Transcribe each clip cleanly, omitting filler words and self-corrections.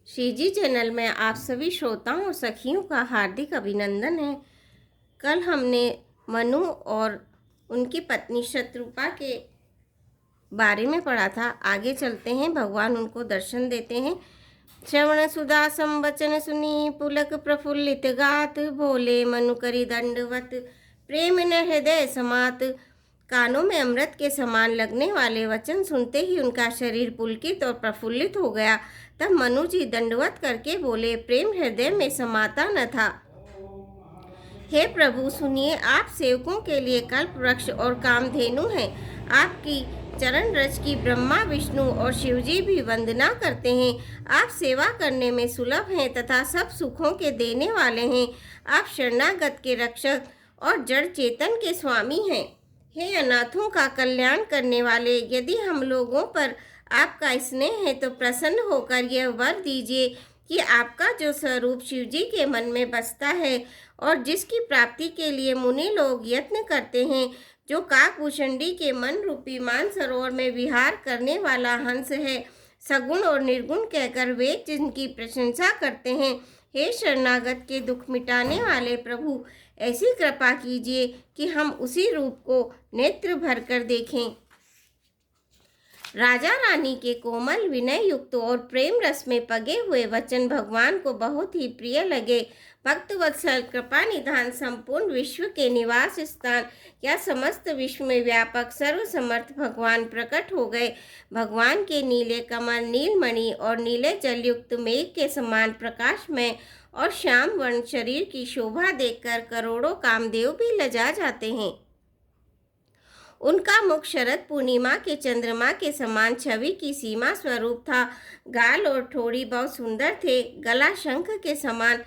श्री जी channel में आप सभी श्रोताओं और सखियों का हार्दिक अभिनंदन है। कल हमने मनु और उनकी पत्नी शत्रुपा के बारे में पढ़ा था। आगे चलते हैं, भगवान उनको दर्शन देते हैं। श्रवण सुदासम वचन सुनी पुलक प्रफुल्लित गात, भोले मनु करी दंडवत प्रेम न हृदय समात। कानों में अमृत के समान लगने वाले वचन सुनते ही उनका शरीर पुलकित और प्रफुल्लित हो गया। तब मनु जी दंडवत करके बोले, प्रेम हृदय में समाता न था। हे प्रभु सुनिए, आप सेवकों के लिए कल्प वृक्ष और कामधेनु हैं। आपकी चरण रज की ब्रह्मा विष्णु और शिवजी भी वंदना करते हैं। आप सेवा करने में सुलभ हैं तथा सब सुखों के देने वाले हैं। आप शरणागत के रक्षक और जड़ चेतन के स्वामी हैं। हे अनाथों का कल्याण करने वाले, यदि हम लोगों पर आपका स्नेह है तो प्रसन्न होकर यह वर दीजिए कि आपका जो स्वरूप शिवजी के मन में बसता है और जिसकी प्राप्ति के लिए मुनि लोग यत्न करते हैं, जो काकभूषणी के मन रूपी मानसरोवर में विहार करने वाला हंस है, सगुण और निर्गुण कहकर वे जिनकी प्रशंसा करते हैं, हे शरणागत के दुख मिटाने वाले प्रभु, ऐसी कृपा कीजिए कि हम उसी रूप को नेत्र भरकर देखें। राजा रानी के कोमल विनय युक्त और प्रेम रस में पगे हुए वचन भगवान को बहुत ही प्रिय लगे। भक्त वत्सल कृपा निधान संपूर्ण विश्व के निवास स्थान या समस्त विश्व में व्यापक सर्वसमर्थ भगवान प्रकट हो गए। भगवान के नीले कमल, नीलमणि और नीले जलयुक्त मेघ के समान प्रकाशमय और श्याम वर्ण शरीर की शोभा देखकर करोड़ों कामदेव भी लजा जाते हैं। उनका मुख शरद पूर्णिमा के चंद्रमा के समान छवि की सीमा स्वरूप था। गाल और ठोड़ी बहुत सुंदर थे। गला शंख के समान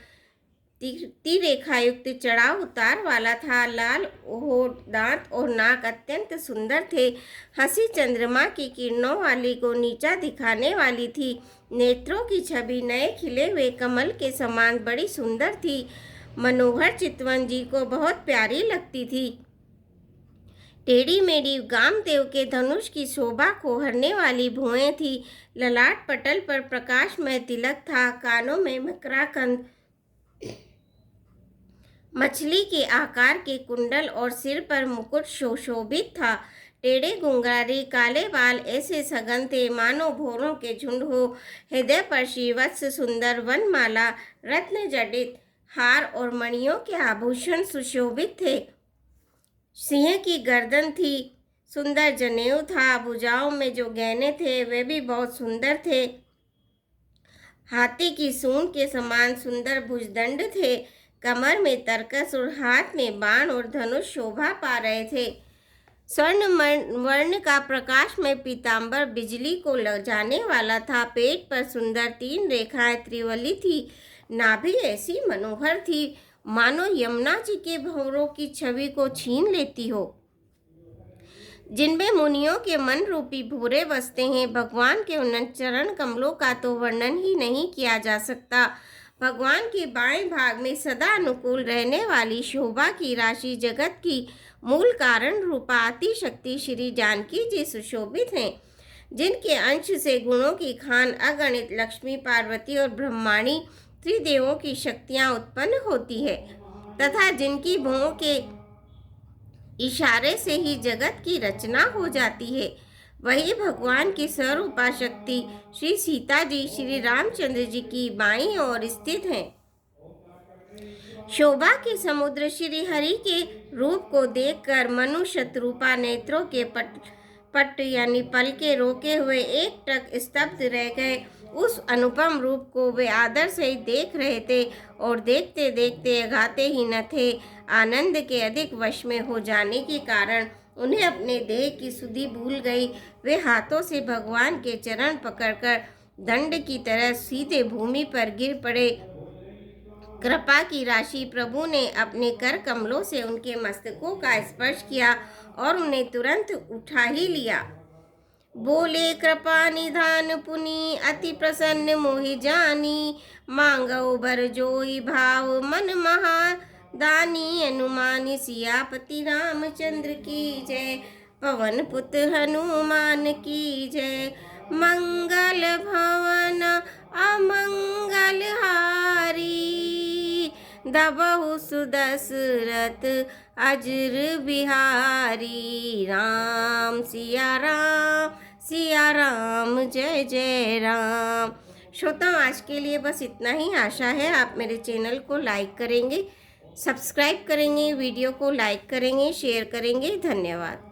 रेखायुक्त चढ़ाव उतार वाला था। लाल होठ, दांत और नाक अत्यंत सुंदर थे। हंसी चंद्रमा की किरणों वाली को नीचा दिखाने वाली थी। नेत्रों की छवि नए खिले हुए कमल के समान बड़ी सुंदर थी। मनोहर चितवन जी को बहुत प्यारी लगती थी। टेढ़ी मेढ़ी गामदेव के धनुष की शोभा को हरने वाली भुएं थी। ललाट पटल पर प्रकाशमय तिलक था। कानों में मकराकंद, मछली के आकार के कुंडल और सिर पर मुकुट सुशोभित था। टेढ़े गुंगारी काले बाल ऐसे सघन थे मानो भौरों के झुंड हो। हृदय पर श्रीवत्स सुंदर वनमाला, रत्न जडित हार और मणियों के आभूषण सुशोभित थे। सिंह की गर्दन थी, सुंदर जनेऊ था। भुजाओं में जो गहने थे वे भी बहुत सुंदर थे। हाथी की सूंड के समान सुंदर भुजदंड थे। कमर में तरकस और हाथ में बाण और धनुष शोभा पा रहे थे। स्वर्ण वर्ण का प्रकाश में पीतांबर बिजली को लजाने वाला था। पेट पर सुंदर 3 रेखाएं त्रिवली थी। नाभि ऐसी मनोहर थी मानो यमुना जी के भंवरों की छवि को छीन लेती हो, जिनमें मुनियों के मन रूपी भूरे बसते हैं। भगवान के उन चरण कमलों का तो वर्णन ही नहीं किया जा सकता। भगवान के बाएं भाग में सदा अनुकूल रहने वाली शोभा की राशि जगत की मूल कारण रूपा आदि शक्ति श्री जानकी जी सुशोभित हैं, जिनके अंश से गुणों की खान अगणित लक्ष्मी, पार्वती और ब्रह्माणी त्रिदेवों की शक्तियां उत्पन्न होती है तथा जिनकी भुओं के इशारे से ही जगत की रचना हो जाती है। वही भगवान की स्वरूपा शक्ति श्री सीता जी श्री रामचंद्र जी की बाईं ओर स्थित हैं। शोभा के समुद्र श्री हरि के रूप को देखकर मनु शत्रुपा नेत्रों के पट यानी पलके रोके हुए एक टक स्तब्ध रह गए। उस अनुपम रूप को वे आदर से ही देख रहे थे और देखते देखते गाते ही न थे। आनंद के अधिक वश में हो जाने के कारण उन्हें अपने देह की सुधि भूल गई। वे हाथों से भगवान के चरण पकड़कर दंड की तरह सीधे भूमि पर गिर पड़े। कृपा की राशि प्रभु ने अपने कर कमलों से उनके मस्तकों का स्पर्श किया और उन्हें तुरंत उठा ही लिया। बोले, कृपा निधान पुनि अति प्रसन्न मोहि जानी, मांगो बर जोई भाव मन महादानी। अनुमानी सियापति रामचंद्र की जय, पवन पुत्र हनुमान की जय। मंगल भवन अमंगल दबहु सुदशरथ अजर बिहारी। राम सिया राम जय जय राम। श्रोताओं, आज के लिए बस इतना ही। आशा है आप मेरे चैनल को लाइक करेंगे, सब्सक्राइब करेंगे, वीडियो को लाइक करेंगे, शेयर करेंगे। धन्यवाद।